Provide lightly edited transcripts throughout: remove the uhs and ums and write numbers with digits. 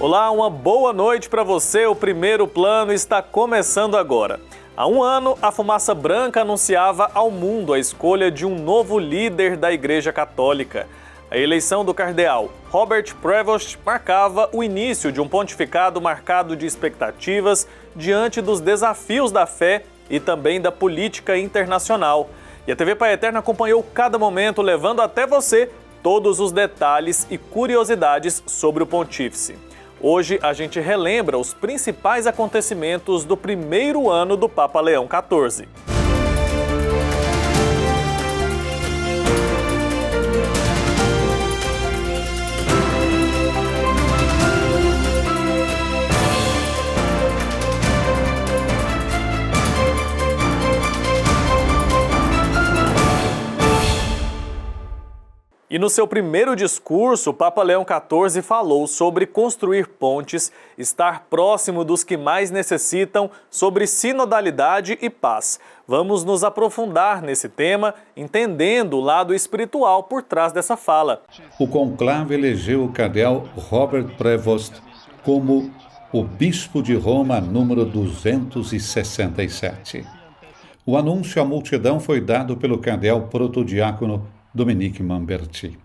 Olá, uma boa noite para você. O Primeiro Plano está começando agora. Há um ano, a fumaça branca anunciava ao mundo a escolha de um novo líder da Igreja Católica. A eleição do cardeal Robert Prevost marcava o início de um pontificado marcado de expectativas diante dos desafios da fé e também da política internacional. E a TV Pai Eterno acompanhou cada momento, levando até você todos os detalhes e curiosidades sobre o pontífice. Hoje a gente relembra os principais acontecimentos do primeiro ano do Papa Leão XIV. E no seu primeiro discurso, o Papa Leão XIV falou sobre construir pontes, estar próximo dos que mais necessitam, sobre sinodalidade e paz. Vamos nos aprofundar nesse tema, entendendo o lado espiritual por trás dessa fala. O conclave elegeu o cardeal Robert Prevost como o bispo de Roma número 267. O anúncio à multidão foi dado pelo cardeal protodiácono Dominique Mamberti.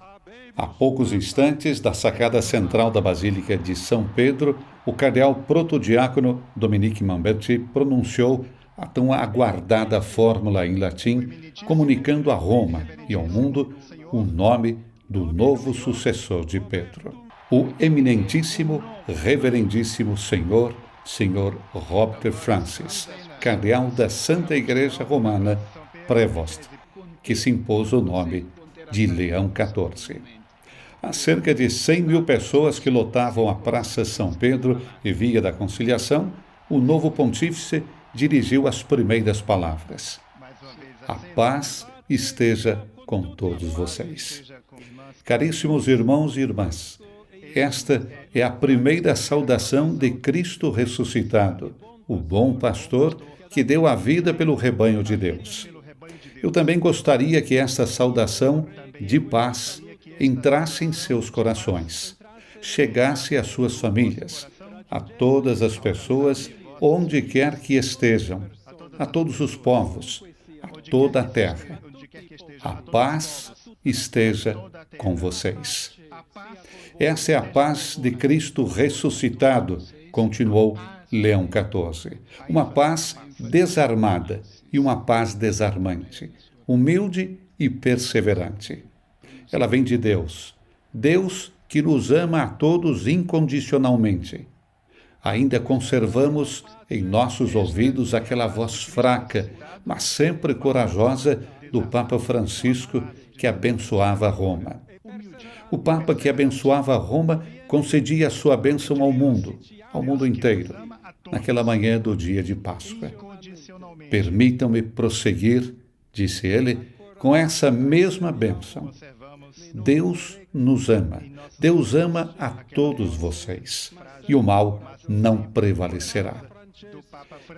A poucos instantes da sacada central da Basílica de São Pedro, o cardeal protodiácono Dominique Mamberti pronunciou a tão aguardada fórmula em latim, comunicando a Roma e ao mundo o nome do novo sucessor de Pedro. O eminentíssimo, reverendíssimo Senhor Robert Francis, cardeal da Santa Igreja Romana, Prevost, que se impôs o nome de Leão XIV. Há cerca de 100 mil pessoas que lotavam a Praça São Pedro e Via da Conciliação, o novo pontífice dirigiu as primeiras palavras. A paz esteja com todos vocês. Caríssimos irmãos e irmãs, esta é a primeira saudação de Cristo ressuscitado, o bom pastor que deu a vida pelo rebanho de Deus. Eu também gostaria que esta saudação de paz entrasse em seus corações, chegasse às suas famílias, a todas as pessoas, onde quer que estejam, a todos os povos, a toda a terra. A paz esteja com vocês. Essa é a paz de Cristo ressuscitado, continuou Leão XIV. Uma paz desarmada e uma paz desarmante, humilde e perseverante. Ela vem de Deus, Deus que nos ama a todos incondicionalmente. Ainda conservamos em nossos ouvidos aquela voz fraca, mas sempre corajosa do Papa Francisco que abençoava Roma. O Papa que abençoava Roma concedia a sua bênção ao mundo inteiro, naquela manhã do dia de Páscoa. Permitam-me prosseguir, disse ele, com essa mesma bênção. Deus nos ama. Deus ama a todos vocês. E o mal não prevalecerá.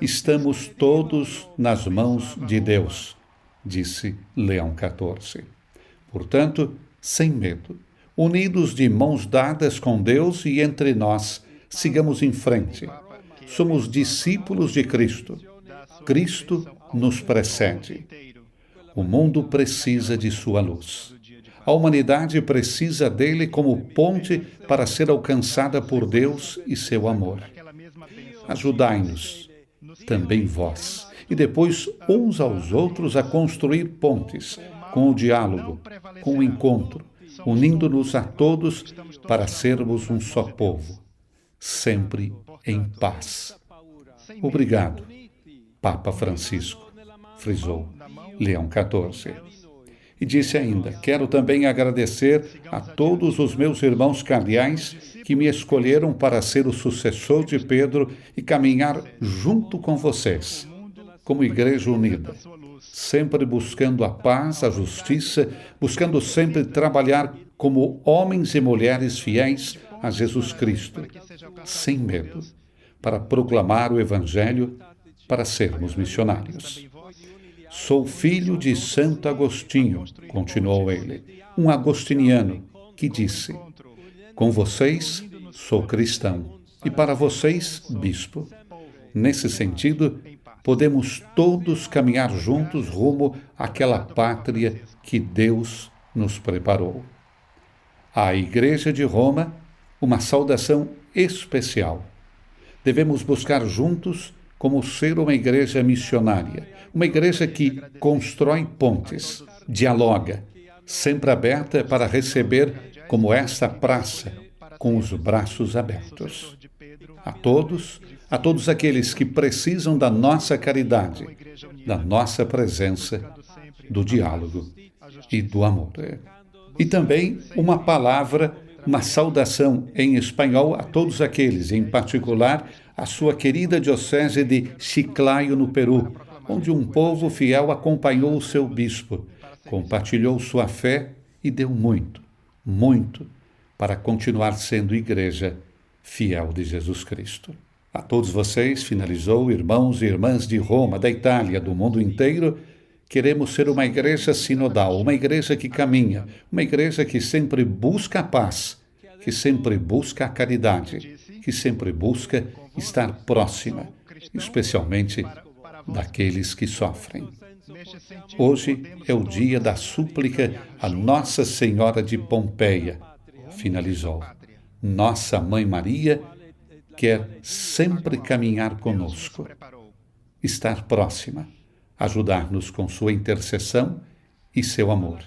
Estamos todos nas mãos de Deus, disse Leão XIV. Portanto, sem medo, unidos de mãos dadas com Deus e entre nós, sigamos em frente. Somos discípulos de Cristo. Cristo nos precede. O mundo precisa de sua luz. A humanidade precisa dele como ponte para ser alcançada por Deus e seu amor. Ajudai-nos, também vós, e depois uns aos outros a construir pontes, com o diálogo, com o encontro, unindo-nos a todos para sermos um só povo, sempre em paz. Obrigado, Papa Francisco, frisou Leão XIV. E disse ainda, quero também agradecer a todos os meus irmãos cardeais que me escolheram para ser o sucessor de Pedro e caminhar junto com vocês, como Igreja unida, sempre buscando a paz, a justiça, buscando sempre trabalhar como homens e mulheres fiéis a Jesus Cristo, sem medo, para proclamar o Evangelho, para sermos missionários. Sou filho de Santo Agostinho, continuou ele, um agostiniano, que disse, com vocês sou cristão. E para vocês, bispo. Nesse sentido, podemos todos caminhar juntos rumo àquela pátria que Deus nos preparou. À Igreja de Roma, uma saudação especial. Devemos buscar juntos como ser uma igreja missionária, uma igreja que constrói pontes, dialoga, sempre aberta para receber como esta praça, com os braços abertos. A todos aqueles que precisam da nossa caridade, da nossa presença, do diálogo e do amor. E também uma palavra, uma saudação em espanhol a todos aqueles, em particular a sua querida diocese de Chiclayo, no Peru, onde um povo fiel acompanhou o seu bispo, compartilhou sua fé e deu muito, muito, para continuar sendo igreja fiel de Jesus Cristo. A todos vocês, finalizou, irmãos e irmãs de Roma, da Itália, do mundo inteiro, queremos ser uma igreja sinodal, uma igreja que caminha, uma igreja que sempre busca a paz, que sempre busca a caridade, que sempre busca estar próxima, especialmente daqueles que sofrem. Hoje é o dia da súplica a Nossa Senhora de Pompeia. Finalizou. Nossa Mãe Maria quer sempre caminhar conosco, estar próxima, ajudar-nos com sua intercessão e seu amor.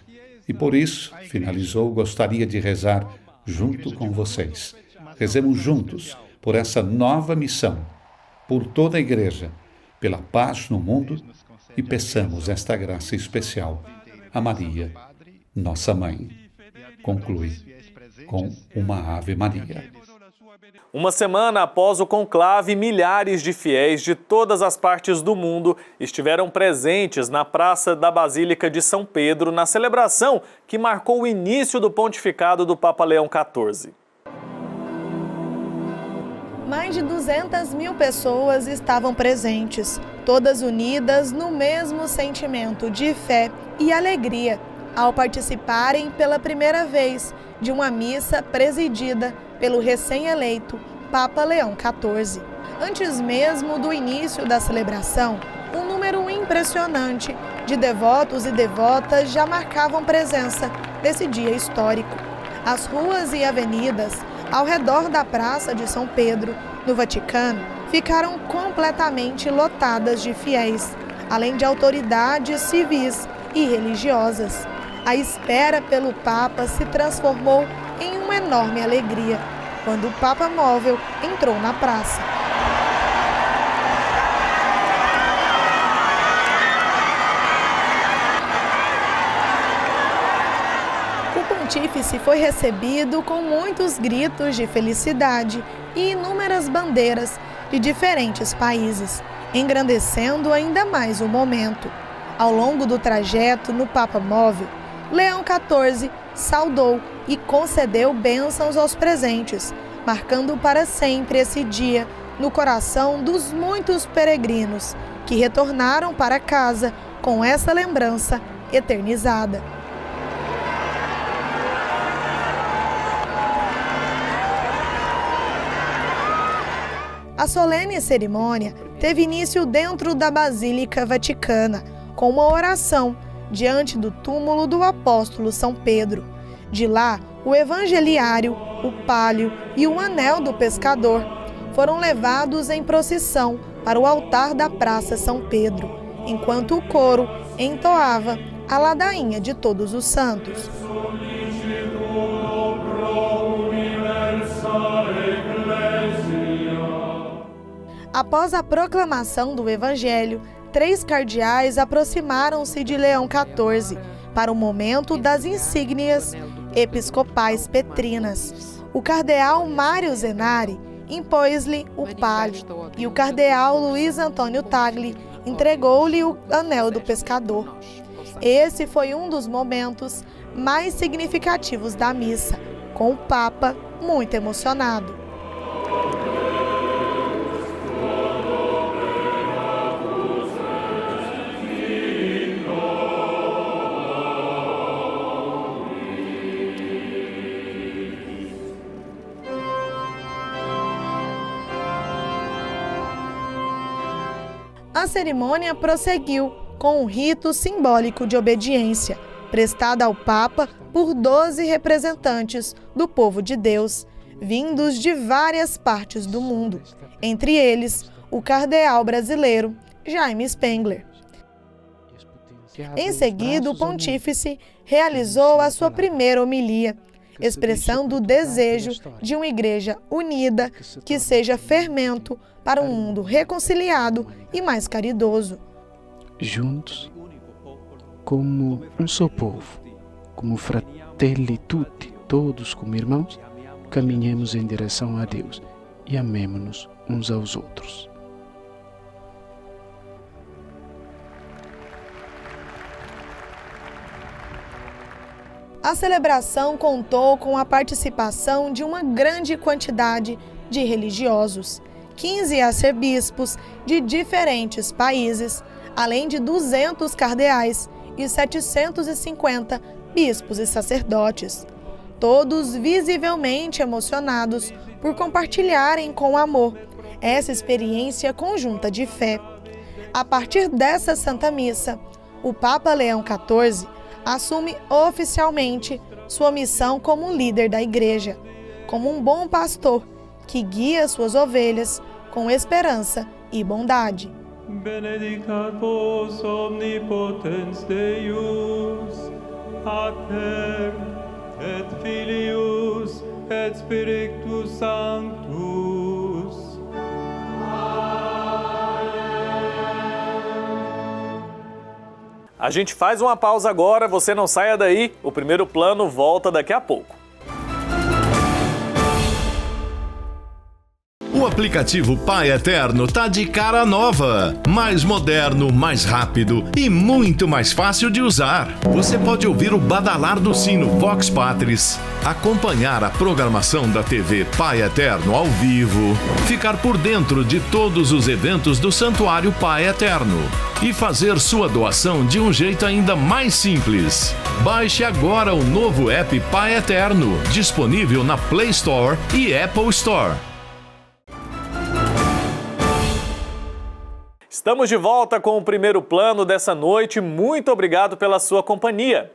E por isso, finalizou, gostaria de rezar junto com vocês. Rezemos juntos por essa nova missão, por toda a Igreja, pela paz no mundo e peçamos esta graça especial a Maria, nossa Mãe. Conclui com uma Ave Maria. Uma semana após o conclave, milhares de fiéis de todas as partes do mundo estiveram presentes na Praça da Basílica de São Pedro na celebração que marcou o início do pontificado do Papa Leão XIV. Mais de 200 mil pessoas estavam presentes, todas unidas no mesmo sentimento de fé e alegria, ao participarem pela primeira vez de uma missa presidida pelo recém-eleito Papa Leão XIV. Antes mesmo do início da celebração, um número impressionante de devotos e devotas já marcavam presença nesse dia histórico. As ruas e avenidas ao redor da Praça de São Pedro, no Vaticano, ficaram completamente lotadas de fiéis, além de autoridades civis e religiosas. A espera pelo Papa se transformou em uma enorme alegria quando o Papa Móvel entrou na praça. O pontífice foi recebido com muitos gritos de felicidade e inúmeras bandeiras de diferentes países, engrandecendo ainda mais o momento. Ao longo do trajeto no Papa Móvel, Leão XIV saudou e concedeu bênçãos aos presentes, marcando para sempre esse dia no coração dos muitos peregrinos que retornaram para casa com essa lembrança eternizada. A solene cerimônia teve início dentro da Basílica Vaticana, com uma oração diante do túmulo do apóstolo São Pedro. De lá, o evangeliário, o pálio e o anel do pescador foram levados em procissão para o altar da Praça São Pedro, enquanto o coro entoava a ladainha de Todos os Santos. Após a proclamação do Evangelho, 3 cardeais aproximaram-se de Leão XIV para o momento das insígnias episcopais petrinas. O cardeal Mário Zenari impôs-lhe o palio e o cardeal Luiz Antônio Tagle entregou-lhe o anel do pescador. Esse foi um dos momentos mais significativos da missa, com o Papa muito emocionado. cerimônia prosseguiu com um rito simbólico de obediência, prestada ao Papa por 12 representantes do povo de Deus, vindos de várias partes do mundo, entre eles o cardeal brasileiro Jaime Spengler. Em seguida, o pontífice realizou a sua primeira homilia, expressando o desejo de uma igreja unida que seja fermento para um mundo reconciliado e mais caridoso. Juntos, como um só povo, como fratelli tutti, todos como irmãos, caminhemos em direção a Deus e amemo-nos uns aos outros. A celebração contou com a participação de uma grande quantidade de religiosos, 15 arcebispos de diferentes países, além de 200 cardeais e 750 bispos e sacerdotes, todos visivelmente emocionados por compartilharem com amor essa experiência conjunta de fé. A partir dessa Santa Missa, o Papa Leão XIV assume oficialmente sua missão como líder da Igreja, como um bom pastor que guia suas ovelhas com esperança e bondade. Benedicat vos omnipotens Deus, Pater et Filius et Spiritus Sanctus. A gente faz uma pausa agora, você não saia daí, o primeiro plano volta daqui a pouco. O aplicativo Pai Eterno tá de cara nova, mais moderno, mais rápido e muito mais fácil de usar. Você pode ouvir o badalar do sino Vox Patris, acompanhar a programação da TV Pai Eterno ao vivo, ficar por dentro de todos os eventos do Santuário Pai Eterno e fazer sua doação de um jeito ainda mais simples. Baixe agora o novo app Pai Eterno, disponível na Play Store e Apple Store. Estamos de volta com o primeiro plano dessa noite. Muito obrigado pela sua companhia.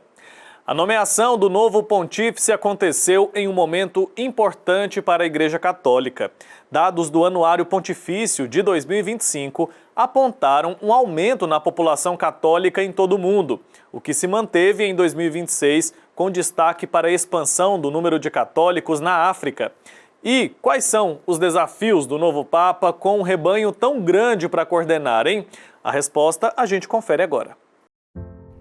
A nomeação do novo pontífice aconteceu em um momento importante para a Igreja Católica. Dados do Anuário Pontifício de 2025 apontaram um aumento na população católica em todo o mundo, o que se manteve em 2026, com destaque para a expansão do número de católicos na África. E quais são os desafios do novo Papa com um rebanho tão grande para coordenar, hein? A resposta a gente confere agora.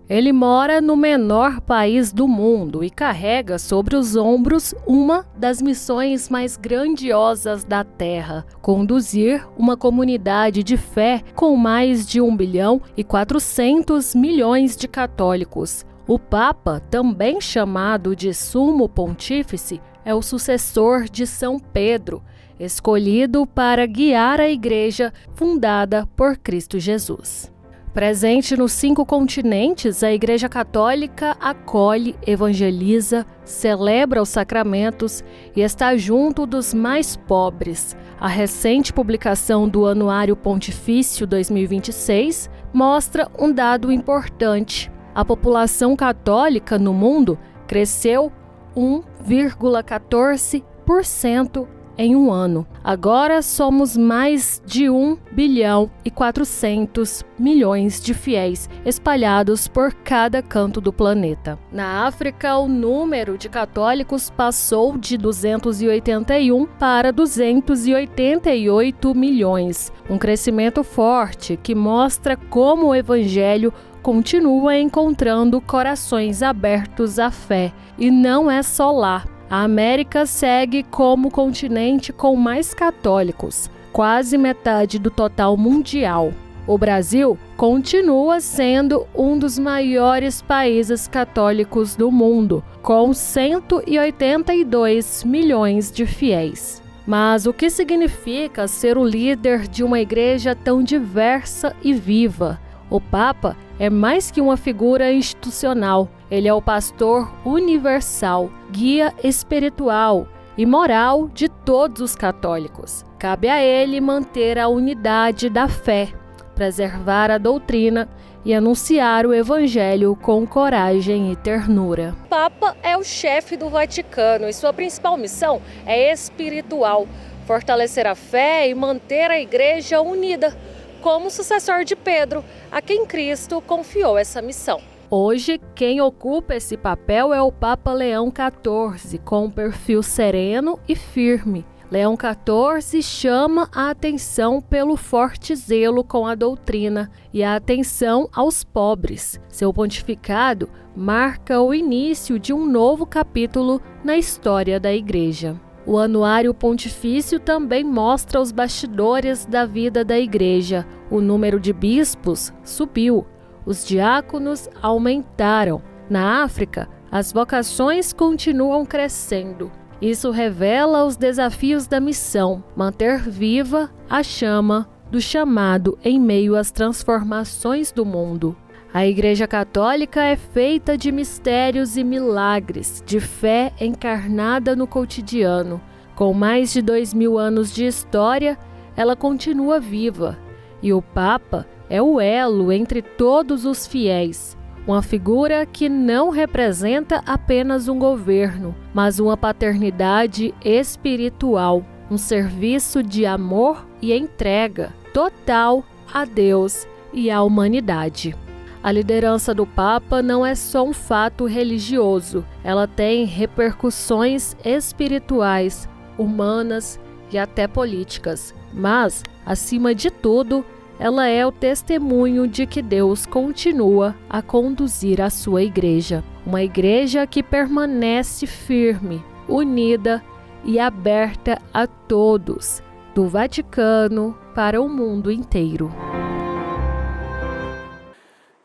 Ele mora no menor país do mundo e carrega sobre os ombros uma das missões mais grandiosas da Terra: conduzir uma comunidade de fé com mais de 1,4 bilhão de católicos. O Papa, também chamado de Sumo Pontífice, é o sucessor de São Pedro, escolhido para guiar a Igreja fundada por Cristo Jesus. Presente nos 5 continentes, a Igreja Católica acolhe, evangeliza, celebra os sacramentos e está junto dos mais pobres. A recente publicação do Anuário Pontifício 2026 mostra um dado importante. A população católica no mundo cresceu 1,14% em um ano. Agora somos mais de 1,4 bilhão de fiéis espalhados por cada canto do planeta. Na África, o número de católicos passou de 281 para 288 milhões, um crescimento forte que mostra como o Evangelho continua encontrando corações abertos à fé. E não é só lá. A América segue como o continente com mais católicos, quase metade do total mundial. O Brasil continua sendo um dos maiores países católicos do mundo, com 182 milhões de fiéis. Mas o que significa ser o líder de uma igreja tão diversa e viva? O Papa é mais que uma figura institucional. Ele é o pastor universal, guia espiritual e moral de todos os católicos. Cabe a ele manter a unidade da fé, preservar a doutrina e anunciar o Evangelho com coragem e ternura. O Papa é o chefe do Vaticano e sua principal missão é espiritual, fortalecer a fé e manter a Igreja unida, como sucessor de Pedro, a quem Cristo confiou essa missão. Hoje, quem ocupa esse papel é o Papa Leão XIV, com um perfil sereno e firme. Leão XIV chama a atenção pelo forte zelo com a doutrina e a atenção aos pobres. Seu pontificado marca o início de um novo capítulo na história da Igreja. O Anuário Pontifício também mostra os bastidores da vida da Igreja. O número de bispos subiu, os diáconos aumentaram. Na África, as vocações continuam crescendo. Isso revela os desafios da missão, manter viva a chama do chamado em meio às transformações do mundo. A Igreja Católica é feita de mistérios e milagres, de fé encarnada no cotidiano. Com mais de 2000 anos de história, ela continua viva. E o Papa é o elo entre todos os fiéis. Uma figura que não representa apenas um governo, mas uma paternidade espiritual, um serviço de amor e entrega total a Deus e à humanidade. A liderança do Papa não é só um fato religioso, ela tem repercussões espirituais, humanas e até políticas, mas, acima de tudo, ela é o testemunho de que Deus continua a conduzir a sua igreja. Uma igreja que permanece firme, unida e aberta a todos, do Vaticano para o mundo inteiro.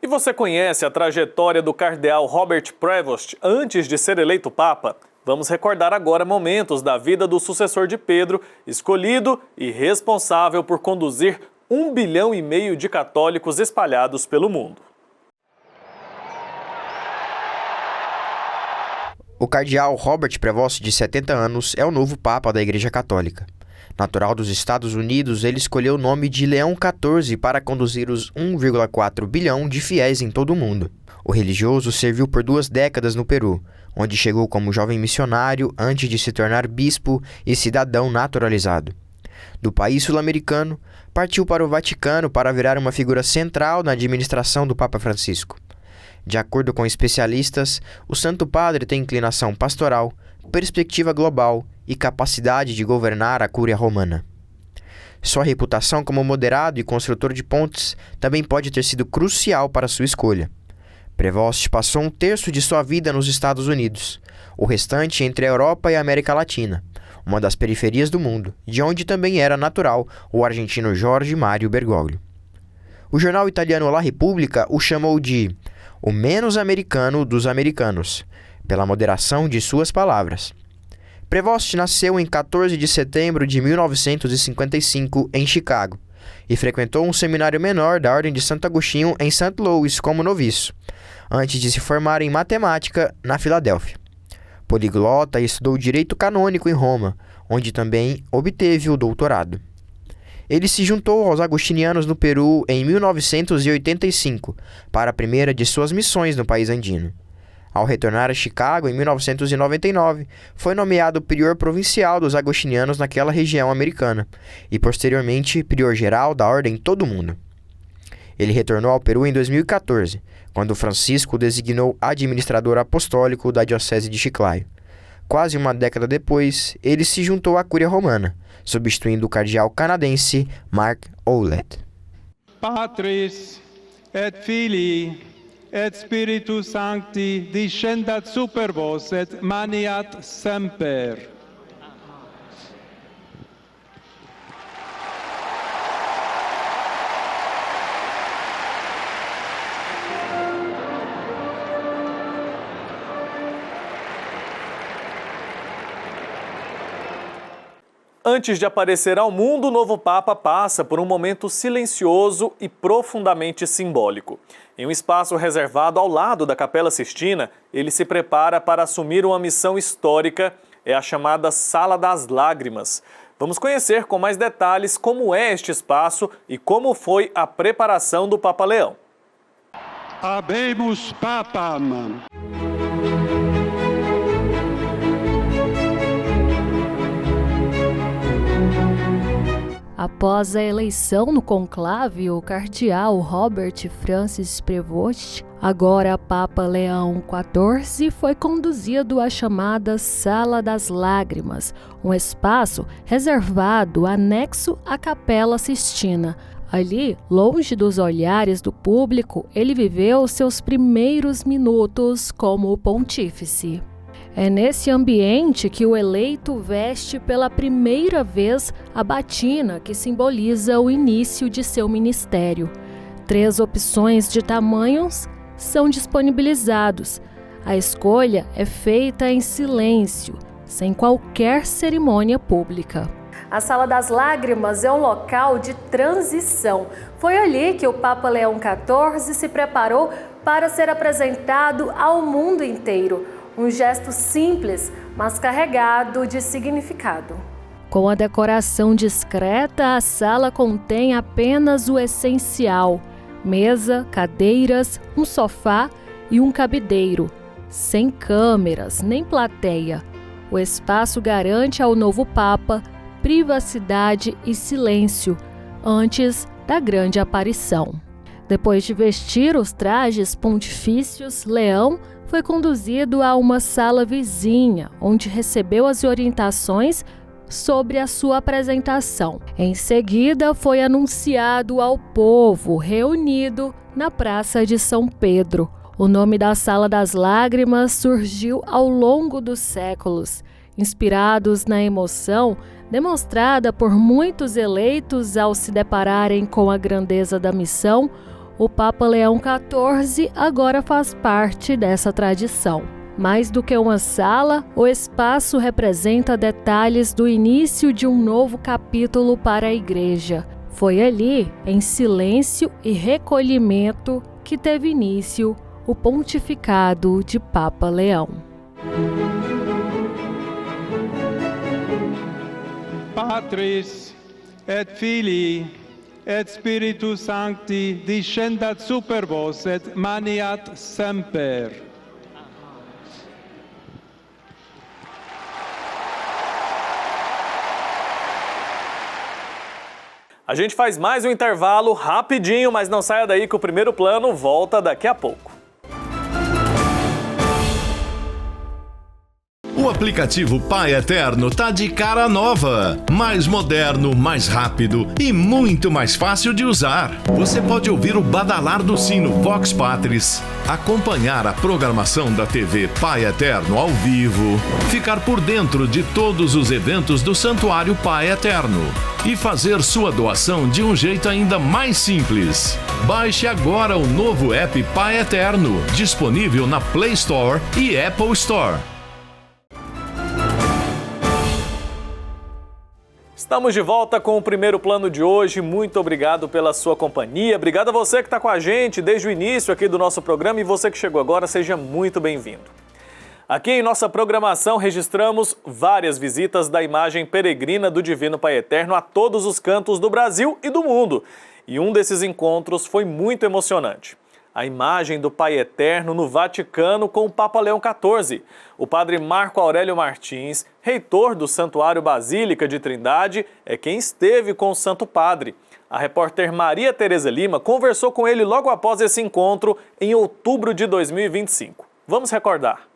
E você conhece a trajetória do cardeal Robert Prevost antes de ser eleito Papa? Vamos recordar agora momentos da vida do sucessor de Pedro, escolhido e responsável por conduzir 1,5 bilhão de católicos espalhados pelo mundo. O cardeal Robert Prevost, de 70 anos, é o novo Papa da Igreja Católica. Natural dos Estados Unidos, ele escolheu o nome de Leão XIV para conduzir os 1,4 bilhão de fiéis em todo o mundo. O religioso serviu por 2 décadas no Peru, onde chegou como jovem missionário antes de se tornar bispo e cidadão naturalizado. Do país sul-americano, partiu para o Vaticano para virar uma figura central na administração do Papa Francisco. De acordo com especialistas, o Santo Padre tem inclinação pastoral, perspectiva global e capacidade de governar a Cúria Romana. Sua reputação como moderado e construtor de pontes também pode ter sido crucial para sua escolha. Prevost passou 1/3 de sua vida nos Estados Unidos, o restante entre a Europa e a América Latina, uma das periferias do mundo, de onde também era natural o argentino Jorge Mário Bergoglio. O jornal italiano La Repubblica o chamou de o menos americano dos americanos, pela moderação de suas palavras. Prevost nasceu em 14 de setembro de 1955 em Chicago e frequentou um seminário menor da Ordem de Santo Agostinho em St. Louis como noviço, antes de se formar em matemática na Filadélfia. Poliglota, estudou direito canônico em Roma, onde também obteve o doutorado. Ele se juntou aos agostinianos no Peru em 1985, para a primeira de suas missões no país andino. Ao retornar a Chicago em 1999, foi nomeado prior provincial dos agostinianos naquela região americana e, posteriormente, prior-geral da ordem em todo o mundo. Ele retornou ao Peru em 2014, quando Francisco o designou administrador apostólico da Diocese de Chiclayo. Quase uma década depois, ele se juntou à Cúria Romana, substituindo o cardeal canadense Mark Ouellet. Patris et Filii et Spiritus Sancti descendat super vos et maniat semper. Antes de aparecer ao mundo, o novo Papa passa por um momento silencioso e profundamente simbólico. Em um espaço reservado ao lado da Capela Sistina, ele se prepara para assumir uma missão histórica, é a chamada Sala das Lágrimas. Vamos conhecer com mais detalhes como é este espaço e como foi a preparação do Papa Leão. Habemus Papam. Após a eleição no conclave, o cardeal Robert Francis Prevost, agora Papa Leão XIV, foi conduzido à chamada Sala das Lágrimas, um espaço reservado anexo à Capela Sistina. Ali, longe dos olhares do público, ele viveu seus primeiros minutos como pontífice. É nesse ambiente que o eleito veste pela primeira vez a batina que simboliza o início de seu ministério. 3 opções de tamanhos são disponibilizados. A escolha é feita em silêncio, sem qualquer cerimônia pública. A Sala das Lágrimas é um local de transição. Foi ali que o Papa Leão XIV se preparou para ser apresentado ao mundo inteiro. Um gesto simples, mas carregado de significado. Com a decoração discreta, a sala contém apenas o essencial: mesa, cadeiras, um sofá e um cabideiro, sem câmeras nem plateia. O espaço garante ao novo Papa privacidade e silêncio antes da grande aparição. Depois de vestir os trajes pontifícios, Leão foi conduzido a uma sala vizinha, onde recebeu as orientações sobre a sua apresentação. Em seguida, foi anunciado ao povo reunido na Praça de São Pedro. O nome da Sala das Lágrimas surgiu ao longo dos séculos, inspirados na emoção demonstrada por muitos eleitos ao se depararem com a grandeza da missão. O Papa Leão XIV agora faz parte dessa tradição. Mais do que uma sala, o espaço representa detalhes do início de um novo capítulo para a Igreja. Foi ali, em silêncio e recolhimento, que teve início o pontificado de Papa Leão. Patris et Filii et Spiritus Sancti descendat super vos et maniat semper. A gente faz mais um intervalo rapidinho, mas não saia daí que o primeiro plano volta daqui a pouco. O aplicativo Pai Eterno tá de cara nova, mais moderno, mais rápido e muito mais fácil de usar. Você pode ouvir o badalar do sino Vox Patris, acompanhar a programação da TV Pai Eterno ao vivo, ficar por dentro de todos os eventos do Santuário Pai Eterno e fazer sua doação de um jeito ainda mais simples. Baixe agora o novo app Pai Eterno, disponível na Play Store e Apple Store. Estamos de volta com o primeiro plano de hoje. Muito obrigado pela sua companhia. Obrigado a você que está com a gente desde o início aqui do nosso programa e você que chegou agora, seja muito bem-vindo. Aqui em nossa programação registramos várias visitas da imagem peregrina do Divino Pai Eterno a todos os cantos do Brasil e do mundo. E um desses encontros foi muito emocionante. A imagem do Pai Eterno no Vaticano com o Papa Leão XIV. O padre Marco Aurélio Martins, reitor do Santuário Basílica de Trindade, é quem esteve com o Santo Padre. A repórter Maria Tereza Lima conversou com ele logo após esse encontro em outubro de 2025. Vamos recordar.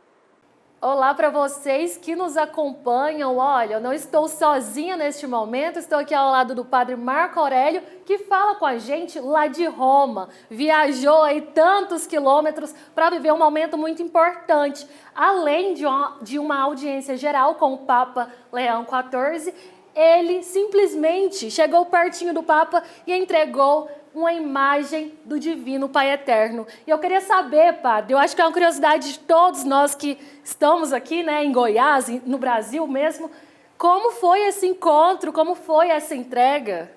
Olá para vocês que nos acompanham. Olha, eu não estou sozinha neste momento, estou aqui ao lado do padre Marco Aurélio, que fala com a gente lá de Roma. Viajou aí tantos quilômetros para viver um momento muito importante. Além de uma audiência geral com o Papa Leão XIV, ele simplesmente chegou pertinho do Papa e entregou uma imagem do Divino Pai Eterno. E eu queria saber, padre, eu acho que é uma curiosidade de todos nós que estamos aqui, né, em Goiás, no Brasil mesmo, como foi esse encontro, como foi essa entrega?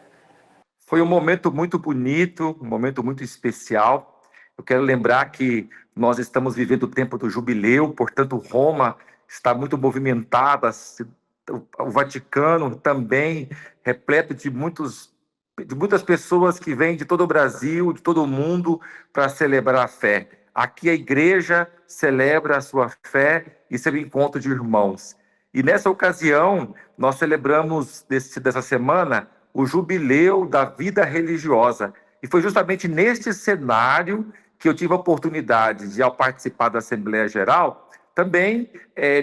Foi um momento muito bonito, um momento muito especial. Eu quero lembrar que nós estamos vivendo o tempo do jubileu, portanto, Roma está muito movimentada, o Vaticano também repleto de muitas pessoas que vêm de todo o Brasil, de todo o mundo, para celebrar a fé. Aqui a igreja celebra a sua fé e seu encontro de irmãos. E nessa ocasião, nós celebramos dessa semana o jubileu da vida religiosa. E foi justamente neste cenário que eu tive a oportunidade de, ao participar da Assembleia Geral, também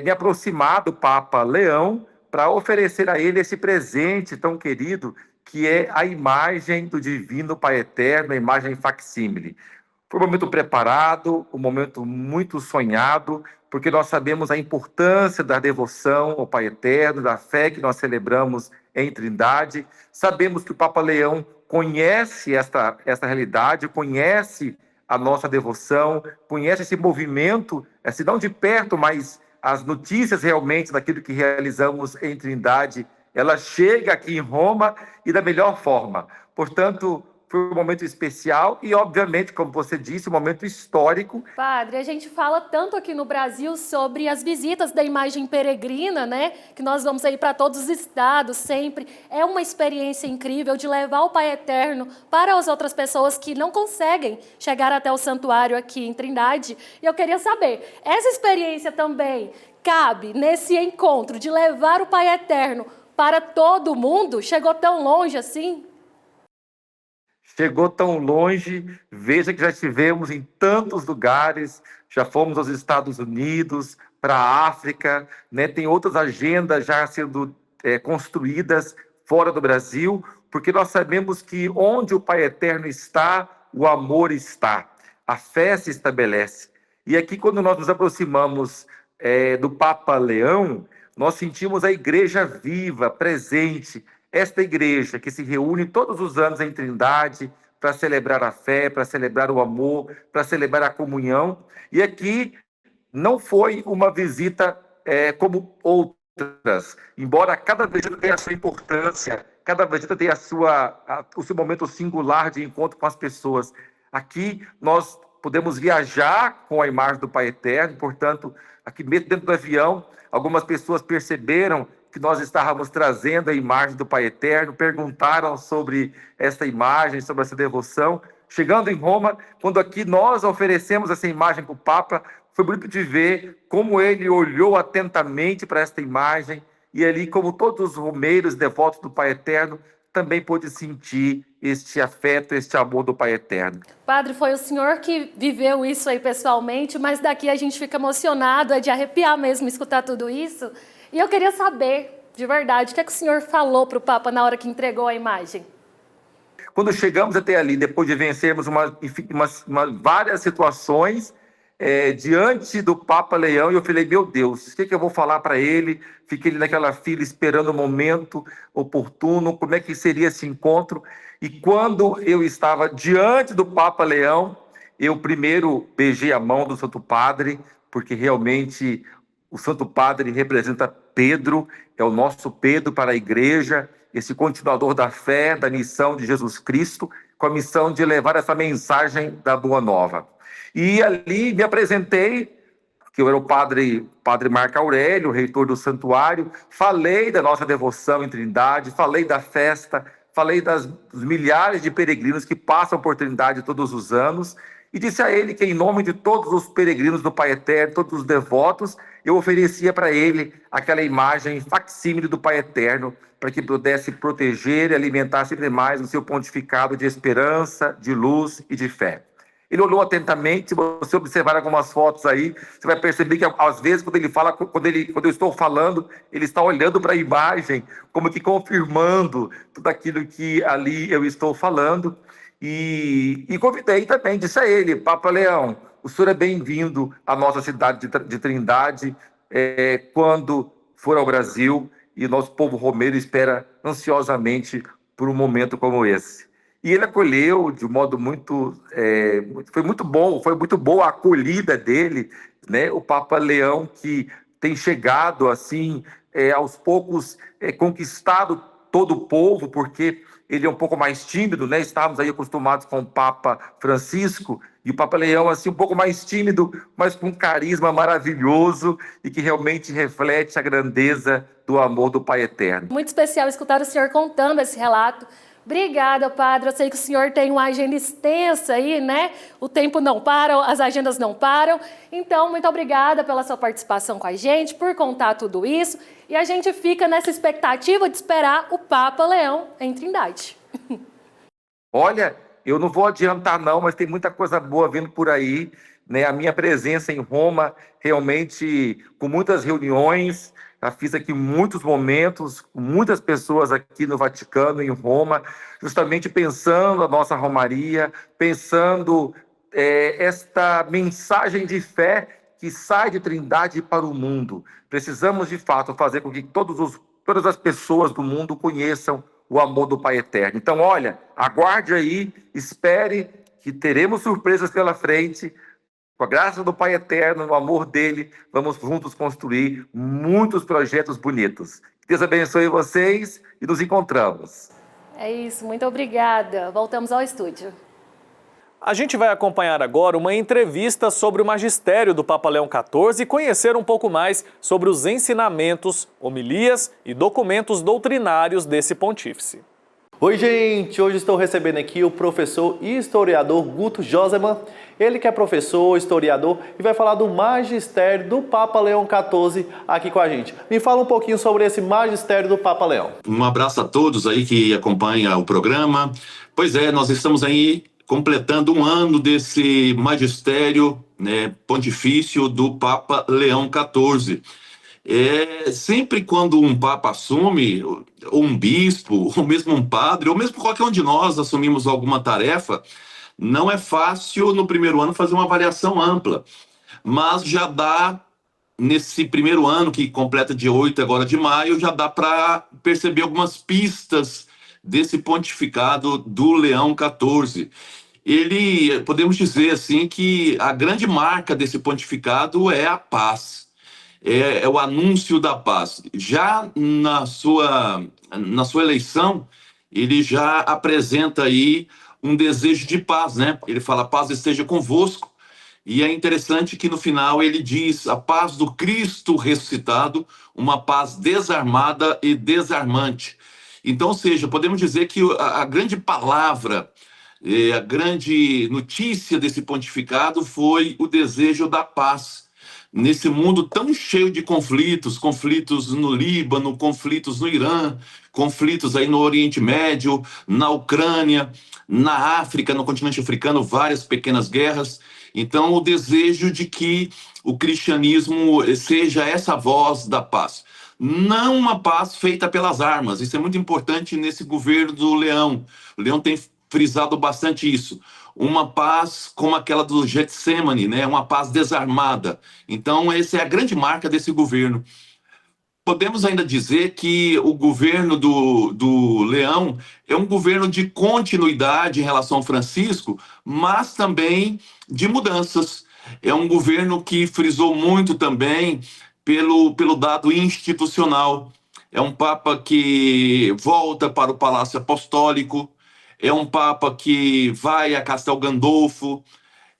me aproximar do Papa Leão para oferecer a ele esse presente tão querido, que é a imagem do Divino Pai Eterno, a imagem facsímile. Foi um momento preparado, um momento muito sonhado, porque nós sabemos a importância da devoção ao Pai Eterno, da fé que nós celebramos em Trindade. Sabemos que o Papa Leão conhece esta realidade, conhece a nossa devoção, conhece esse movimento, se não de perto, mas as notícias realmente daquilo que realizamos em Trindade, ela chega aqui em Roma e da melhor forma. Portanto, foi um momento especial e, obviamente, como você disse, um momento histórico. Padre, a gente fala tanto aqui no Brasil sobre as visitas da imagem peregrina, né? Que nós vamos aí para todos os estados sempre. É uma experiência incrível de levar o Pai Eterno para as outras pessoas que não conseguem chegar até o santuário aqui em Trindade. E eu queria saber, essa experiência também cabe nesse encontro de levar o Pai Eterno para todo mundo? Chegou tão longe assim? Chegou tão longe, veja que já estivemos em tantos lugares, já fomos aos Estados Unidos, para a África, né? Tem outras agendas já sendo construídas fora do Brasil, porque nós sabemos que onde o Pai Eterno está, o amor está, a fé se estabelece. E aqui, quando nós nos aproximamos do Papa Leão, nós sentimos a igreja viva, presente, esta igreja que se reúne todos os anos em Trindade para celebrar a fé, para celebrar o amor, para celebrar a comunhão. E aqui não foi uma visita como outras, embora cada visita tenha a sua importância, cada visita tenha o seu momento singular de encontro com as pessoas. Aqui nós podemos viajar com a imagem do Pai Eterno, portanto, aqui mesmo dentro do avião, algumas pessoas perceberam que nós estávamos trazendo a imagem do Pai Eterno, perguntaram sobre essa imagem, sobre essa devoção. Chegando em Roma, quando aqui nós oferecemos essa imagem para o Papa, foi bonito de ver como ele olhou atentamente para esta imagem e ali, como todos os romeiros devotos do Pai Eterno, também pôde sentir este afeto, este amor do Pai Eterno. Padre, foi o senhor que viveu isso aí pessoalmente, mas daqui a gente fica emocionado, é de arrepiar mesmo escutar tudo isso. E eu queria saber, de verdade, o que é que o senhor falou para o Papa na hora que entregou a imagem? Quando chegamos até ali, depois de vencermos várias situações, diante do Papa Leão, eu falei, meu Deus, o que eu vou falar para ele? Fiquei ali naquela fila esperando o momento oportuno, como é que seria esse encontro? E quando eu estava diante do Papa Leão, eu primeiro beijei a mão do Santo Padre, porque realmente o Santo Padre representa Pedro, é o nosso Pedro para a igreja, esse continuador da fé, da missão de Jesus Cristo, com a missão de levar essa mensagem da Boa Nova. E ali me apresentei, que eu era o padre Marco Aurélio, reitor do santuário, falei da nossa devoção em Trindade, falei da festa, falei dos milhares de peregrinos que passam por Trindade todos os anos, e disse a ele que, em nome de todos os peregrinos do Pai Eterno, todos os devotos, eu oferecia para ele aquela imagem facsímile do Pai Eterno, para que pudesse proteger e alimentar sempre mais o seu pontificado de esperança, de luz e de fé. Ele olhou atentamente, se você observar algumas fotos aí, você vai perceber que, às vezes, quando ele fala, quando eu estou falando, ele está olhando para a imagem, como que confirmando tudo aquilo que ali eu estou falando. E convidei também, disse a ele, Papa Leão, o senhor é bem-vindo à nossa cidade de Trindade, quando for ao Brasil, e nosso povo romeiro espera ansiosamente por um momento como esse. E ele acolheu de um modo foi muito bom, foi muito boa a acolhida dele, né? O Papa Leão, que tem chegado assim, aos poucos, conquistado todo o povo, porque ele é um pouco mais tímido, né? Estávamos aí acostumados com o Papa Francisco, E o Papa Leão, assim, um pouco mais tímido, mas com um carisma maravilhoso e que realmente reflete a grandeza do amor do Pai Eterno. Muito especial escutar o senhor contando esse relato. Obrigada, padre. Eu sei que o senhor tem uma agenda extensa aí, né? O tempo não para, as agendas não param. Então, muito obrigada pela sua participação com a gente, por contar tudo isso. E a gente fica nessa expectativa de esperar o Papa Leão em Trindade. Olha, eu não vou adiantar não, mas tem muita coisa boa vindo por aí, né? A minha presença em Roma, realmente, com muitas reuniões, já fiz aqui muitos momentos, com muitas pessoas aqui no Vaticano, em Roma, justamente pensando a nossa Romaria, pensando esta mensagem de fé que sai de Trindade para o mundo. Precisamos, de fato, fazer com que todas as pessoas do mundo conheçam o amor do Pai Eterno. Então, olha, aguarde aí, espere que teremos surpresas pela frente. Com a graça do Pai Eterno, no amor dele, vamos juntos construir muitos projetos bonitos. Que Deus abençoe vocês e nos encontramos. É isso, muito obrigada. Voltamos ao estúdio. A gente vai acompanhar agora uma entrevista sobre o magistério do Papa Leão XIV e conhecer um pouco mais sobre os ensinamentos, homilias e documentos doutrinários desse pontífice. Oi, gente! Hoje estou recebendo aqui o professor e historiador Guto Joseman. Ele que é professor, historiador e vai falar do magistério do Papa Leão XIV aqui com a gente. Me fala um pouquinho sobre esse magistério do Papa Leão. Um abraço a todos aí que acompanham o programa. Pois é, nós estamos aí completando um ano desse magistério, né, pontifício do Papa Leão XIV. Sempre quando um papa assume, ou um bispo, ou mesmo um padre, ou mesmo qualquer um de nós assumimos alguma tarefa, não é fácil no primeiro ano fazer uma avaliação ampla, mas já dá, nesse primeiro ano que completa dia 8 agora de maio, já dá para perceber algumas pistas desse pontificado do Leão XIV. Podemos dizer assim que a grande marca desse pontificado é a paz. É o anúncio da paz. Já na sua eleição, ele já apresenta aí um desejo de paz, né? Ele fala, paz esteja convosco, e é interessante que no final ele diz, a paz do Cristo ressuscitado, uma paz desarmada e desarmante. Então, ou seja, podemos dizer que a grande palavra, a grande notícia desse pontificado foi o desejo da paz. Nesse mundo tão cheio de conflitos no Líbano, conflitos no Irã, conflitos aí no Oriente Médio, na Ucrânia, na África, no continente africano, várias pequenas guerras. Então, o desejo de que o cristianismo seja essa voz da paz. Não uma paz feita pelas armas, isso é muito importante nesse governo do Leão. O Leão tem frisado bastante isso. Uma paz como aquela do Getsemane, né? Uma paz desarmada. Então, essa é a grande marca desse governo. Podemos ainda dizer que o governo do Leão é um governo de continuidade em relação ao Francisco, mas também de mudanças. É um governo que frisou muito também pelo dado institucional. É um Papa que volta para o Palácio Apostólico, é um Papa que vai a Castel Gandolfo,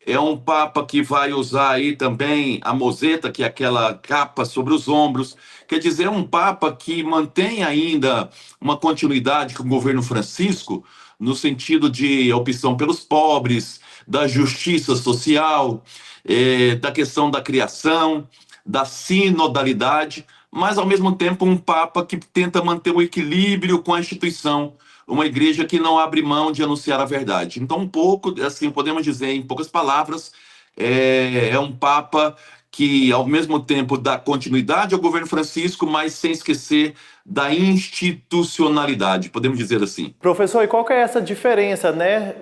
é um Papa que vai usar aí também a moseta, que é aquela capa sobre os ombros. Quer dizer, é um Papa que mantém ainda uma continuidade com o governo Francisco, no sentido de opção pelos pobres, da justiça social, da questão da criação, da sinodalidade, mas ao mesmo tempo um Papa que tenta manter o equilíbrio com a instituição, uma igreja que não abre mão de anunciar a verdade. Então, um pouco, assim, podemos dizer, em poucas palavras, é um Papa que, ao mesmo tempo, dá continuidade ao governo Francisco, mas sem esquecer da institucionalidade, podemos dizer assim. Professor, e qual que é essa diferença, né,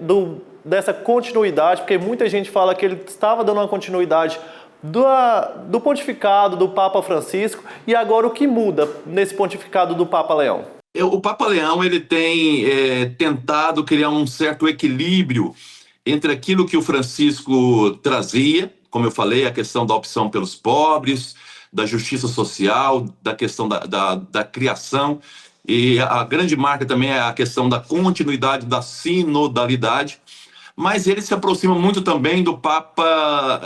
dessa continuidade? Porque muita gente fala que ele estava dando uma continuidade do pontificado do Papa Francisco, e agora o que muda nesse pontificado do Papa Leão? O Papa Leão ele tem tentado criar um certo equilíbrio entre aquilo que o Francisco trazia, como eu falei, a questão da opção pelos pobres, da justiça social, da questão da criação, e a grande marca também é a questão da continuidade da sinodalidade, mas ele se aproxima muito também do Papa,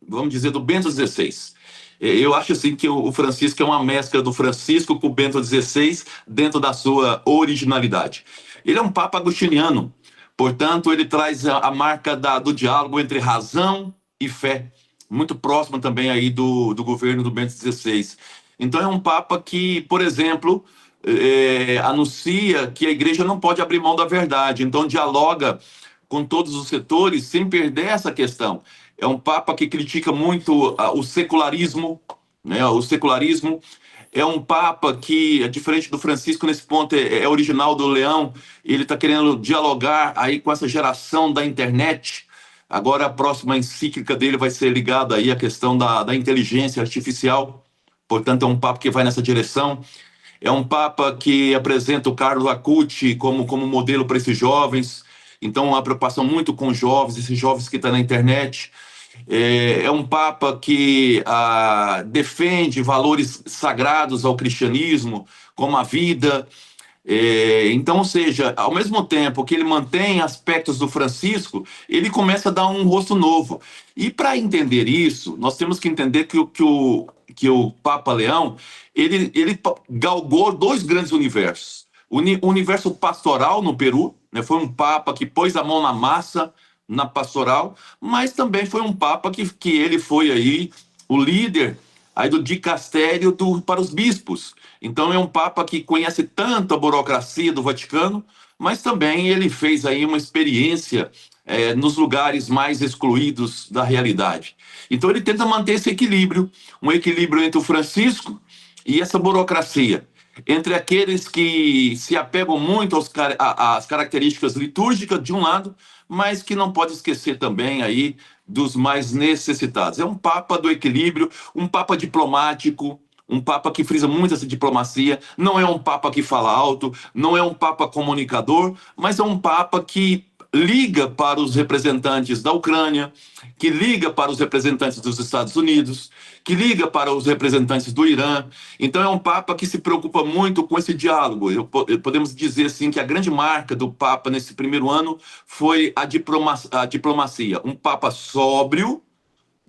vamos dizer, do Bento XVI. Eu acho assim que o Francisco é uma mescla do Francisco com o Bento XVI dentro da sua originalidade. Ele é um Papa agostiniano, portanto ele traz a marca do diálogo entre razão e fé, muito próximo também aí do governo do Bento XVI. Então é um Papa que, por exemplo, anuncia que a igreja não pode abrir mão da verdade, então dialoga com todos os setores sem perder essa questão. É um Papa que critica muito o secularismo, né? O secularismo é um Papa que, diferente do Francisco nesse ponto, é original do Leão, ele está querendo dialogar aí com essa geração da internet. Agora a próxima encíclica dele vai ser ligada aí à questão da inteligência artificial, portanto é um Papa que vai nessa direção. É um Papa que apresenta o Carlo Acuti como modelo para esses jovens, então uma preocupação muito com jovens, esses jovens que estão na internet. É um Papa que defende valores sagrados ao cristianismo, como a vida. Então, ou seja, ao mesmo tempo que ele mantém aspectos do Francisco, ele começa a dar um rosto novo. E para entender isso, nós temos que entender que o Papa Leão, ele galgou dois grandes universos. O universo pastoral no Peru, né, foi um Papa que pôs a mão na massa, na pastoral, mas também foi um Papa que ele foi aí o líder aí do dicastério para os bispos. Então é um Papa que conhece tanto a burocracia do Vaticano, mas também ele fez aí uma experiência nos lugares mais excluídos da realidade. Então ele tenta manter esse equilíbrio, um equilíbrio entre o Francisco e essa burocracia, entre aqueles que se apegam muito às características litúrgicas de um lado, mas que não pode esquecer também aí dos mais necessitados. É um Papa do equilíbrio, um Papa diplomático, um Papa que frisa muito essa diplomacia, não é um Papa que fala alto, não é um Papa comunicador, mas é um Papa que liga para os representantes da Ucrânia, que liga para os representantes dos Estados Unidos, que liga para os representantes do Irã. Então é um Papa que se preocupa muito com esse diálogo. Podemos dizer assim que a grande marca do Papa nesse primeiro ano foi a diplomacia. Um Papa sóbrio,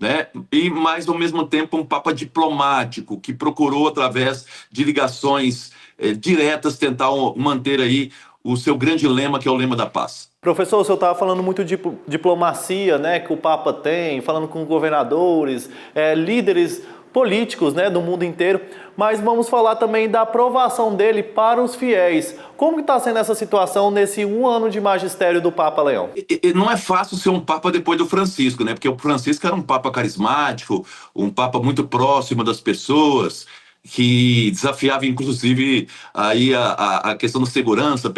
né? Mas ao mesmo tempo um Papa diplomático, que procurou através de ligações diretas tentar manter aí o seu grande lema, que é o lema da paz. Professor, o senhor estava falando muito de diplomacia, né, que o Papa tem, falando com governadores, líderes políticos, né, do mundo inteiro, mas vamos falar também da aprovação dele para os fiéis. Como que está sendo essa situação nesse 1 ano de magistério do Papa Leão? Não é fácil ser um Papa depois do Francisco, né, porque o Francisco era um Papa carismático, um Papa muito próximo das pessoas, que desafiava inclusive aí a questão da segurança,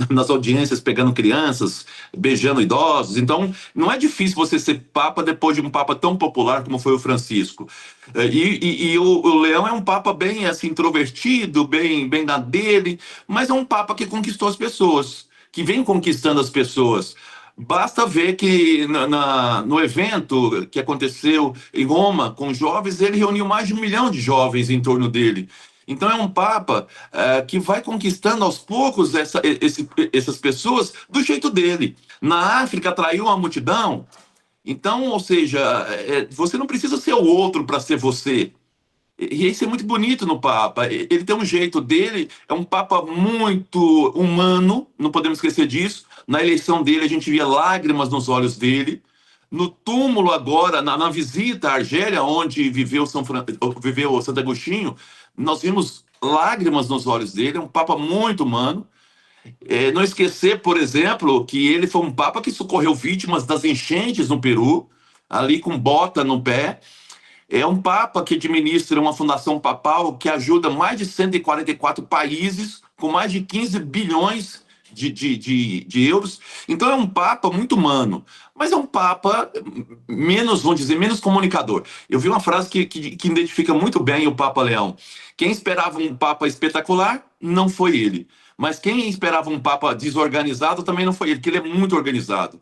nas audiências pegando crianças, beijando idosos. Então não é difícil você ser Papa depois de um Papa tão popular como foi o Francisco. E o Leão é um Papa bem assim, introvertido, bem na dele, mas é um Papa que conquistou as pessoas, que vem conquistando as pessoas. Basta ver que no evento que aconteceu em Roma com jovens, ele reuniu mais de 1 milhão de jovens em torno dele. Então é um Papa que vai conquistando aos poucos essas pessoas do jeito dele. Na África atraiu uma multidão. Então, ou seja, você não precisa ser o outro para ser você. E isso é muito bonito no Papa. Ele tem um jeito dele, é um Papa muito humano, não podemos esquecer disso. Na eleição dele, a gente via lágrimas nos olhos dele. No túmulo agora, na visita à Argélia, onde viveu Santo Agostinho, nós vimos lágrimas nos olhos dele. É um Papa muito humano. Não esquecer, por exemplo, que ele foi um Papa que socorreu vítimas das enchentes no Peru, ali com bota no pé. É um Papa que administra uma fundação papal que ajuda mais de 144 países, com mais de 15 bilhões de euros. Então é um Papa muito humano, mas é um Papa menos, vamos dizer, menos comunicador. Eu vi uma frase que identifica muito bem o Papa Leão. Quem esperava um Papa espetacular, não foi ele. Mas quem esperava um Papa desorganizado, também não foi ele, porque ele é muito organizado.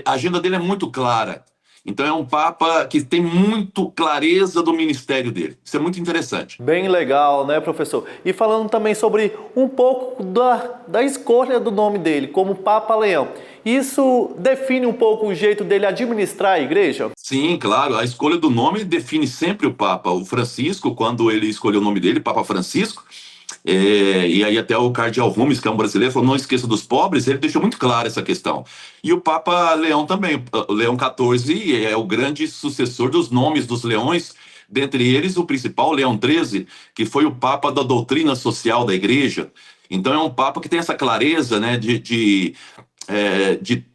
A agenda dele é muito clara. Então é um Papa que tem muito clareza do ministério dele. Isso é muito interessante. Bem legal, né, professor? E falando também sobre um pouco da escolha do nome dele, como Papa Leão. Isso define um pouco o jeito dele administrar a igreja? Sim, claro. A escolha do nome define sempre o Papa. O Francisco, quando ele escolheu o nome dele, Papa Francisco, e aí até o cardeal Rumes, que é um brasileiro, falou, não esqueça dos pobres, ele deixou muito claro essa questão. E o Papa Leão também, o Leão XIV é o grande sucessor dos nomes dos leões, dentre eles o principal, Leão XIII, que foi o Papa da doutrina social da igreja. Então é um Papa que tem essa clareza, né, de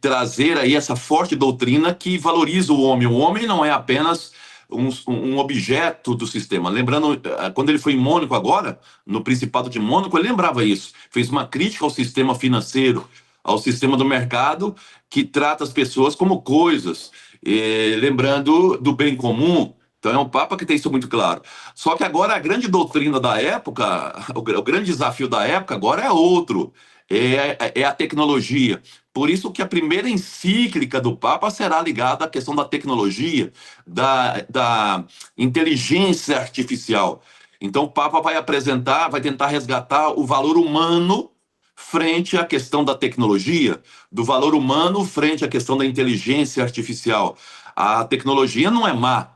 trazer aí essa forte doutrina que valoriza o homem. O homem não é apenas um objeto do sistema. Lembrando, quando ele foi em Mônaco agora, no Principado de Mônaco, ele lembrava isso. Fez uma crítica ao sistema financeiro, ao sistema do mercado, que trata as pessoas como coisas, lembrando do bem comum. Então é um Papa que tem isso muito claro. Só que agora a grande doutrina da época, o grande desafio da época agora é outro, é a tecnologia. Por isso que a primeira encíclica do Papa será ligada à questão da tecnologia, da inteligência artificial. Então o Papa vai tentar resgatar o valor humano frente à questão da tecnologia, do valor humano frente à questão da inteligência artificial. A tecnologia não é má,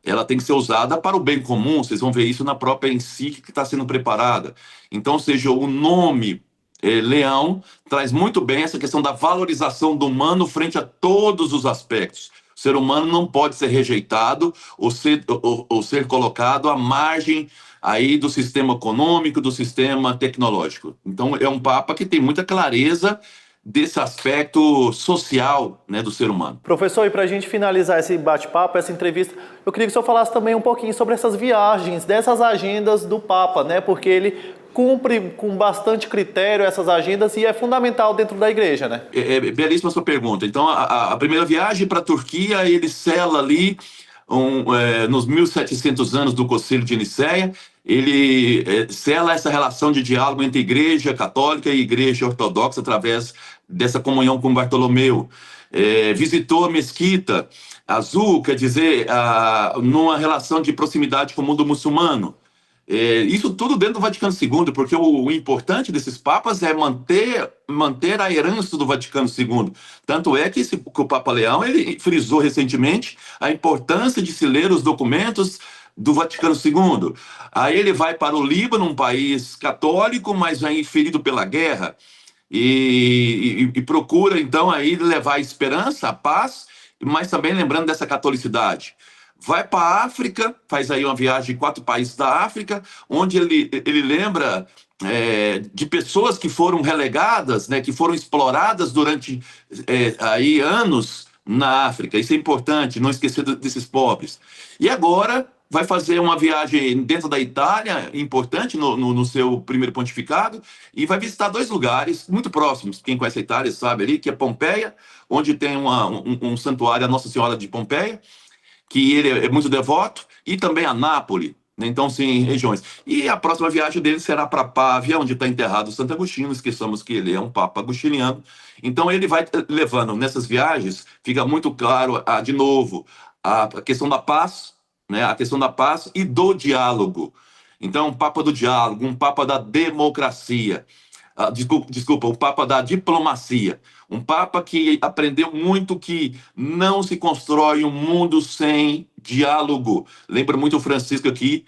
ela tem que ser usada para o bem comum. Vocês vão ver isso na própria encíclica que está sendo preparada. Então, seja o nome Leão traz muito bem essa questão da valorização do humano frente a todos os aspectos. O ser humano não pode ser rejeitado ou ser colocado à margem aí do sistema econômico, do sistema tecnológico. Então é um Papa que tem muita clareza desse aspecto social, né, do ser humano. Professor, e para a gente finalizar esse bate-papo, essa entrevista, eu queria que o senhor falasse também um pouquinho sobre essas viagens, dessas agendas do Papa, né? Porque ele cumpre com bastante critério essas agendas e é fundamental dentro da igreja, né? Belíssima a sua pergunta. Então, a primeira viagem para a Turquia, ele sela ali, nos 1700 anos do Concílio de Nicéia, ele sela essa relação de diálogo entre igreja católica e igreja ortodoxa através dessa comunhão com Bartolomeu. Visitou a Mesquita Azul, quer dizer, numa relação de proximidade com o mundo muçulmano. Isso tudo dentro do Vaticano II, porque o importante desses papas é manter a herança do Vaticano II. Tanto é que o Papa Leão ele frisou recentemente a importância de se ler os documentos do Vaticano II. Aí ele vai para o Líbano, um país católico, mas aí ferido pela guerra, e procura então aí levar a esperança, a paz, mas também lembrando dessa catolicidade. Vai para a África, faz aí uma viagem em 4 países da África, onde ele lembra de pessoas que foram relegadas, né, que foram exploradas durante aí anos na África. Isso é importante, não esquecer desses pobres. E agora vai fazer uma viagem dentro da Itália, importante no seu primeiro pontificado, e vai visitar 2 lugares muito próximos. Quem conhece a Itália sabe ali, que é Pompeia, onde tem um santuário, a Nossa Senhora de Pompeia, que ele é muito devoto, e também a Nápoles, né? Então, sim, regiões. E a próxima viagem dele será para Pávia, onde está enterrado Santo Agostinho. Esqueçamos que ele é um Papa agostiniano. Então, ele vai levando nessas viagens, fica muito claro, de novo, a questão da paz, né? A questão da paz e do diálogo. Então, um Papa do diálogo, um Papa da democracia. Desculpa, um Papa da diplomacia. Um Papa que aprendeu muito que não se constrói um mundo sem diálogo. Lembra muito o Francisco aqui,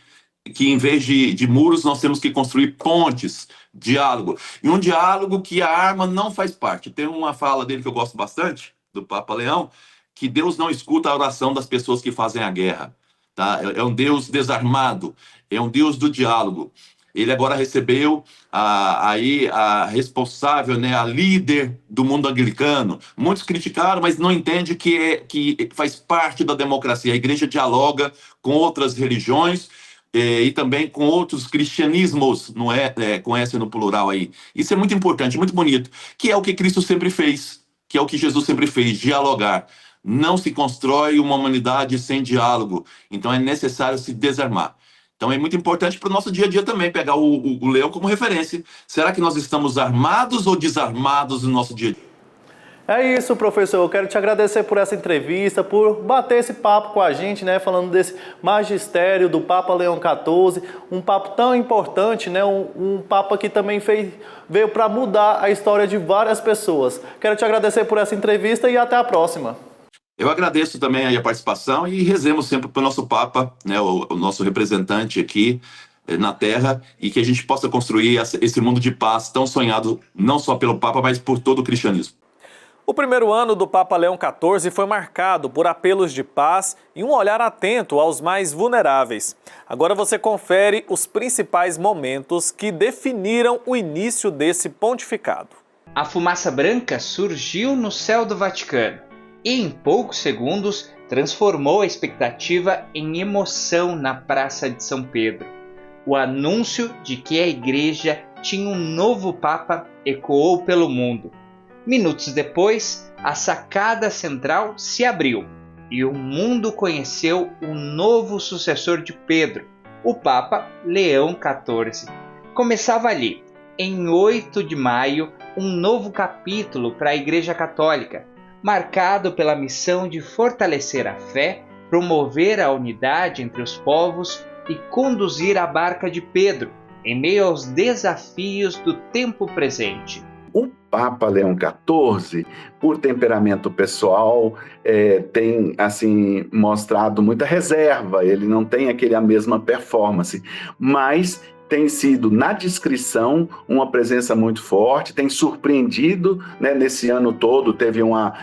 que em vez de muros, nós temos que construir pontes, diálogo. E um diálogo que a arma não faz parte. Tem uma fala dele que eu gosto bastante, do Papa Leão, que Deus não escuta a oração das pessoas que fazem a guerra. Tá? É um Deus desarmado, é um Deus do diálogo. Ele agora recebeu a responsável, né, a líder do mundo anglicano. Muitos criticaram, mas não entendem que faz parte da democracia. A igreja dialoga com outras religiões e também com outros cristianismos, não com S no plural aí. Isso é muito importante, muito bonito, que é o que Cristo sempre fez, que é o que Jesus sempre fez, dialogar. Não se constrói uma humanidade sem diálogo, então é necessário se desarmar. Então é muito importante para o nosso dia a dia também, pegar o leão como referência. Será que nós estamos armados ou desarmados no nosso dia a dia? É isso, professor. Eu quero te agradecer por essa entrevista, por bater esse papo com a gente, né? Falando desse magistério do Papa Leão XIV, um papo tão importante, né? Um Papa que também veio para mudar a história de várias pessoas. Quero te agradecer por essa entrevista e até a próxima. Eu agradeço também aí a participação e rezemos sempre para o nosso Papa, né? O nosso representante aqui na Terra, e que a gente possa construir esse mundo de paz tão sonhado não só pelo Papa, mas por todo o cristianismo. O primeiro ano do Papa Leão XIV foi marcado por apelos de paz e um olhar atento aos mais vulneráveis. Agora você confere os principais momentos que definiram o início desse pontificado. A fumaça branca surgiu no céu do Vaticano e, em poucos segundos, transformou a expectativa em emoção na Praça de São Pedro. O anúncio de que a Igreja tinha um novo Papa ecoou pelo mundo. Minutos depois, a sacada central se abriu e o mundo conheceu o novo sucessor de Pedro, o Papa Leão XIV. Começava ali, em 8 de maio, um novo capítulo para a Igreja Católica, marcado pela missão de fortalecer a fé, promover a unidade entre os povos e conduzir a barca de Pedro em meio aos desafios do tempo presente. O Papa Leão XIV, por temperamento pessoal, tem assim mostrado muita reserva, ele não tem a mesma performance, mas tem sido, na discrição, uma presença muito forte, tem surpreendido, né, nesse ano todo, teve uma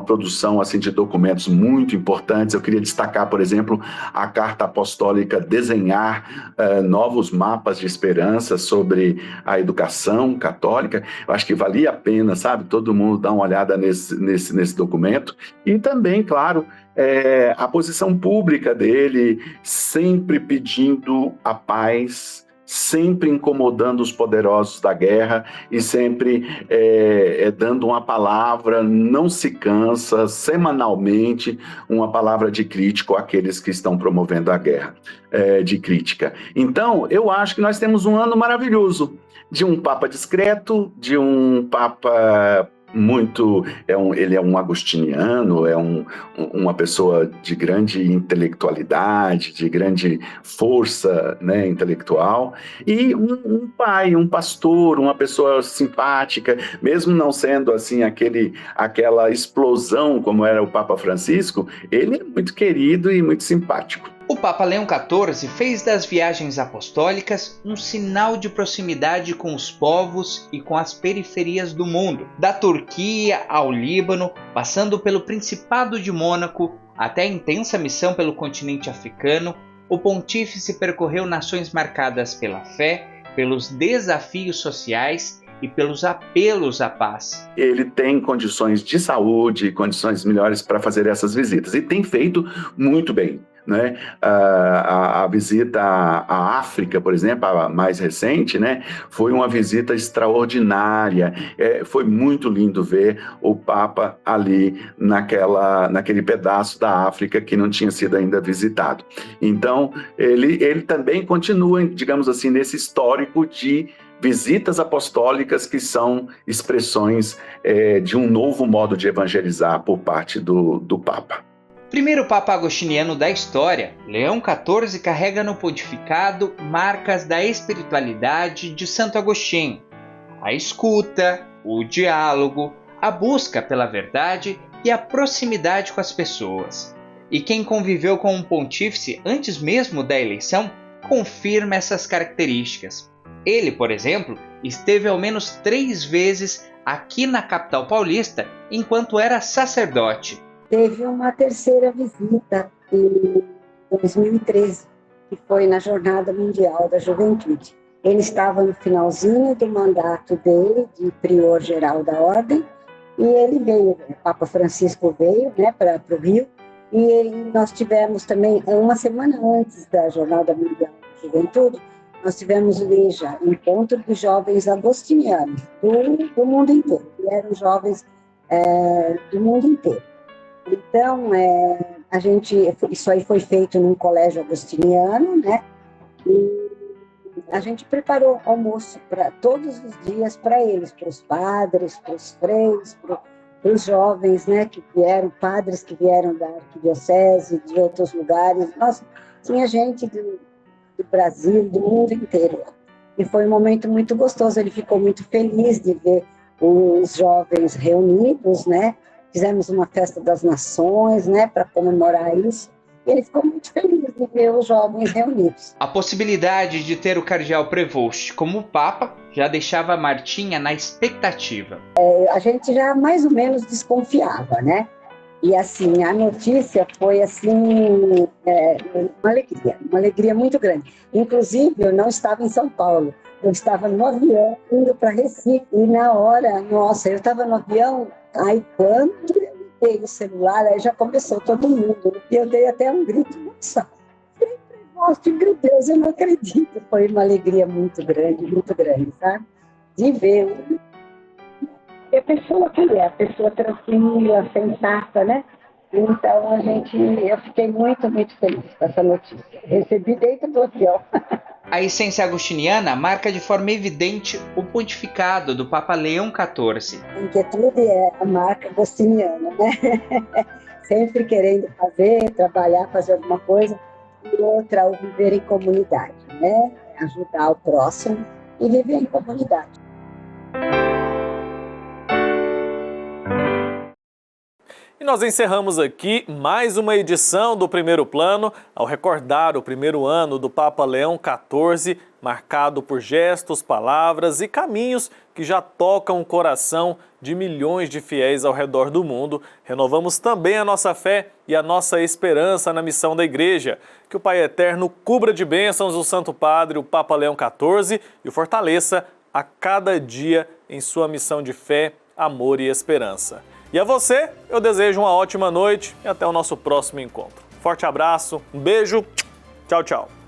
produção assim, de documentos muito importantes. Eu queria destacar, por exemplo, a Carta Apostólica Desenhar Novos Mapas de Esperança sobre a educação católica. Eu acho que valia a pena, sabe, todo mundo dar uma olhada nesse documento. E também, claro, a posição pública dele, sempre pedindo a paz, sempre incomodando os poderosos da guerra e sempre dando uma palavra, não se cansa, semanalmente, uma palavra de crítica àqueles que estão promovendo a guerra, de crítica. Então, eu acho que nós temos um ano maravilhoso, de um Papa discreto, de um Papa muito, ele é um agostiniano, uma pessoa de grande intelectualidade, de grande força, né, intelectual, e um pai, um pastor, uma pessoa simpática, mesmo não sendo assim aquela explosão como era o Papa Francisco, ele é muito querido e muito simpático. O Papa Leão XIV fez das viagens apostólicas um sinal de proximidade com os povos e com as periferias do mundo, da Turquia ao Líbano, passando pelo Principado de Mônaco, até a intensa missão pelo continente africano. O pontífice percorreu nações marcadas pela fé, pelos desafios sociais e pelos apelos à paz. Ele tem condições de saúde, condições melhores para fazer essas visitas e tem feito muito bem. Né? A visita à África, por exemplo, a mais recente, né? Foi uma visita extraordinária. Foi muito lindo ver o Papa ali naquele pedaço da África que não tinha sido ainda visitado. Então, ele também continua, digamos assim, nesse histórico de visitas apostólicas que são expressões de um novo modo de evangelizar por parte do Papa. Primeiro Papa agostiniano da história, Leão XIV carrega no pontificado marcas da espiritualidade de Santo Agostinho. A escuta, o diálogo, a busca pela verdade e a proximidade com as pessoas. E quem conviveu com um pontífice antes mesmo da eleição confirma essas características. Ele, por exemplo, esteve ao menos 3 vezes aqui na capital paulista enquanto era sacerdote. Teve uma terceira visita em 2013, que foi na Jornada Mundial da Juventude. Ele estava no finalzinho do mandato dele, de prior geral da ordem, e ele veio, o Papa Francisco veio, né, para o Rio, e nós tivemos também, uma semana antes da Jornada Mundial da Juventude, nós tivemos o EJA, Encontro de Jovens Agostinianos, do mundo inteiro, e eram jovens do mundo inteiro. Então, isso aí foi feito num colégio agostiniano, né? E a gente preparou almoço para todos os dias para eles, para os padres, para os freios, os jovens, né, que vieram, padres que vieram da arquidiocese, de outros lugares. Nossa, tinha gente do Brasil, do mundo inteiro. E foi um momento muito gostoso, ele ficou muito feliz de ver os jovens reunidos, né? Fizemos uma festa das nações, né, para comemorar isso. E ele ficou muito feliz de ver os jovens reunidos. A possibilidade de ter o cardeal Prevost como Papa já deixava a Martinha na expectativa. A gente já mais ou menos desconfiava, né? E assim, a notícia foi assim, uma alegria muito grande. Inclusive, eu não estava em São Paulo, eu estava no avião indo para Recife. E na hora, nossa, eu estava no avião, aí quando eu liguei o celular, aí já começou todo mundo. E eu dei até um grito, nossa, meu Deus, eu não acredito. Foi uma alegria muito grande, sabe? De ver a pessoa que é, a pessoa tranquila, sensata, né? Então, eu fiquei muito feliz com essa notícia. Recebi dentro do avião. A essência agostiniana marca de forma evidente o pontificado do Papa Leão XIV. A inquietude é a marca agostiniana, né? Sempre querendo trabalhar, fazer alguma coisa. E outra, o viver em comunidade, né? Ajudar o próximo e viver em comunidade. E nós encerramos aqui mais uma edição do Primeiro Plano, ao recordar o primeiro ano do Papa Leão XIV, marcado por gestos, palavras e caminhos que já tocam o coração de milhões de fiéis ao redor do mundo. Renovamos também a nossa fé e a nossa esperança na missão da Igreja. Que o Pai Eterno cubra de bênçãos o Santo Padre, o Papa Leão XIV, e o fortaleça a cada dia em sua missão de fé, amor e esperança. E a você, eu desejo uma ótima noite e até o nosso próximo encontro. Forte abraço, um beijo, tchau, tchau.